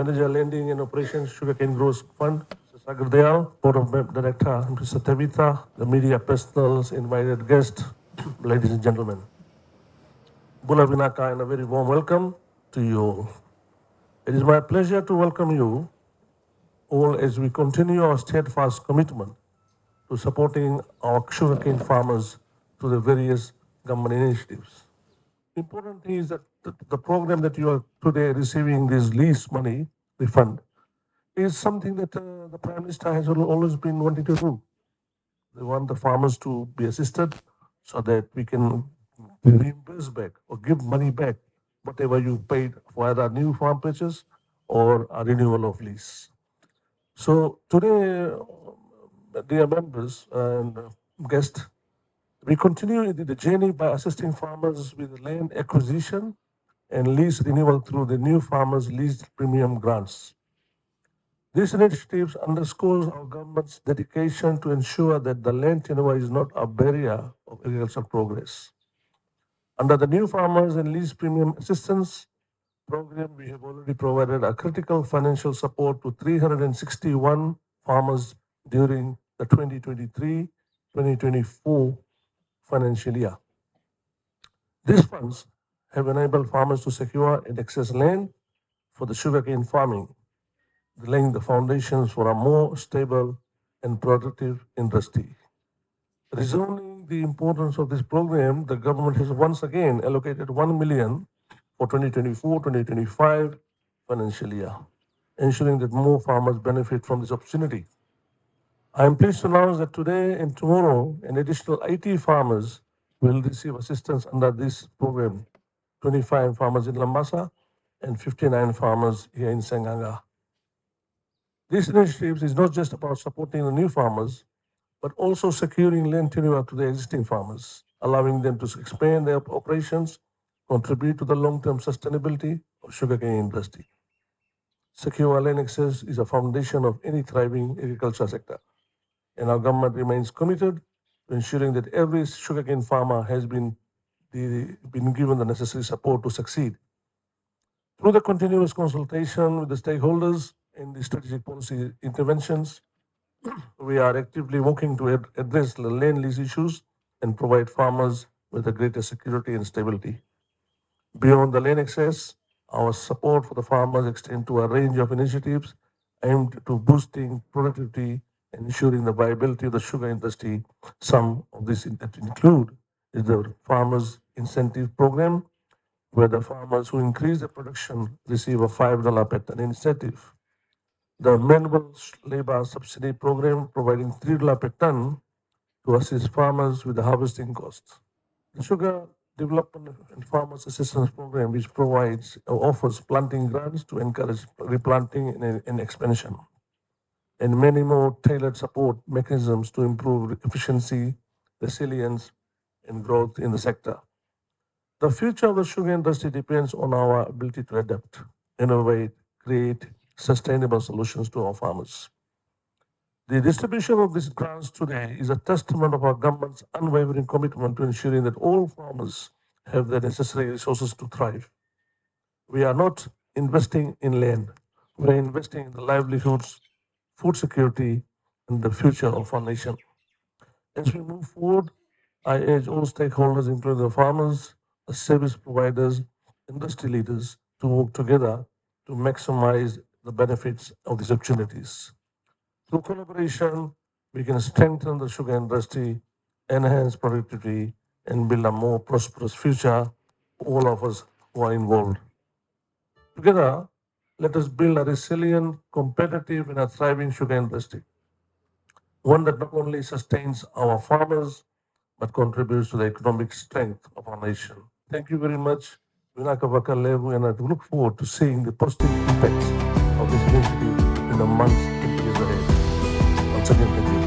Manager Lending and Operations, Sugarcane Growth Fund, Mr. Sagar Dayal, Board of Director, Mr. Tavita, the media personals, invited guests, ladies and gentlemen. Bula Vinaka, and a very warm welcome to you all. It is my pleasure to welcome you all as we continue our steadfast commitment to supporting our sugarcane farmers through the various government initiatives. Important thing is that the program that you are today receiving this lease money refund is something that the Prime Minister has always been wanting to do. They want the farmers to be assisted so that we can reimburse back or give money back whatever you paid for either new farm purchase or a renewal of lease. So today, dear members and guests, we continue the journey by assisting farmers with land acquisition and lease renewal through the new farmers lease premium grants. This initiative underscores our government's dedication to ensure that the land tenure is not a barrier of agricultural progress. Under the new farmers and lease premium assistance program, we have already provided a critical financial support to 361 farmers during the 2023-2024 financial year. These funds have enabled farmers to secure and access land for the sugarcane farming, laying the foundations for a more stable and productive industry. Reasoning the importance of this program, the government has once again allocated 1 million for 2024-2025 financial year, ensuring that more farmers benefit from this opportunity. I am pleased to announce that today and tomorrow, an additional 80 farmers will receive assistance under this program, 25 farmers in Labasa and 59 farmers here in Seaqaqa. This initiative is not just about supporting the new farmers, but also securing land tenure to the existing farmers, allowing them to expand their operations, contribute to the long-term sustainability of sugarcane industry. Secure land access is a foundation of any thriving agriculture sector, and our government remains committed to ensuring that every sugarcane farmer has been given the necessary support to succeed. Through the continuous consultation with the stakeholders in the strategic policy interventions, we are actively working to address the land lease issues and provide farmers with a greater security and stability. Beyond the land access, our support for the farmers extends to a range of initiatives aimed to boosting productivity and ensuring the viability of the sugar industry. Some of these include is the Farmers Incentive Program, where the farmers who increase their production receive a $5 per ton incentive. The Manual Labor Subsidy Program, providing $3 per ton to assist farmers with the harvesting costs. The Sugar Development and Farmers Assistance Program, which provides or offers planting grants to encourage replanting and expansion, and many more tailored support mechanisms to improve efficiency, resilience, and growth in the sector. The future of the sugar industry depends on our ability to adapt, innovate, create sustainable solutions to our farmers. The distribution of these grants today is a testament of our government's unwavering commitment to ensuring that all farmers have the necessary resources to thrive. We are not investing in land, we are investing in the livelihoods, food security, and the future of our nation. As we move forward, I urge all stakeholders, including the farmers, the service providers, industry leaders, to work together to maximize the benefits of these opportunities. Through collaboration, we can strengthen the sugar industry, enhance productivity, and build a more prosperous future for all of us who are involved. Together, let us build a resilient, competitive, and a thriving sugar industry, one that not only sustains our farmers, but contributes to the economic strength of our nation. Thank you very much, Vinaka Vakalevu, and I look forward to seeing the positive effects of this initiative in the months and years ahead. Once again, thank you.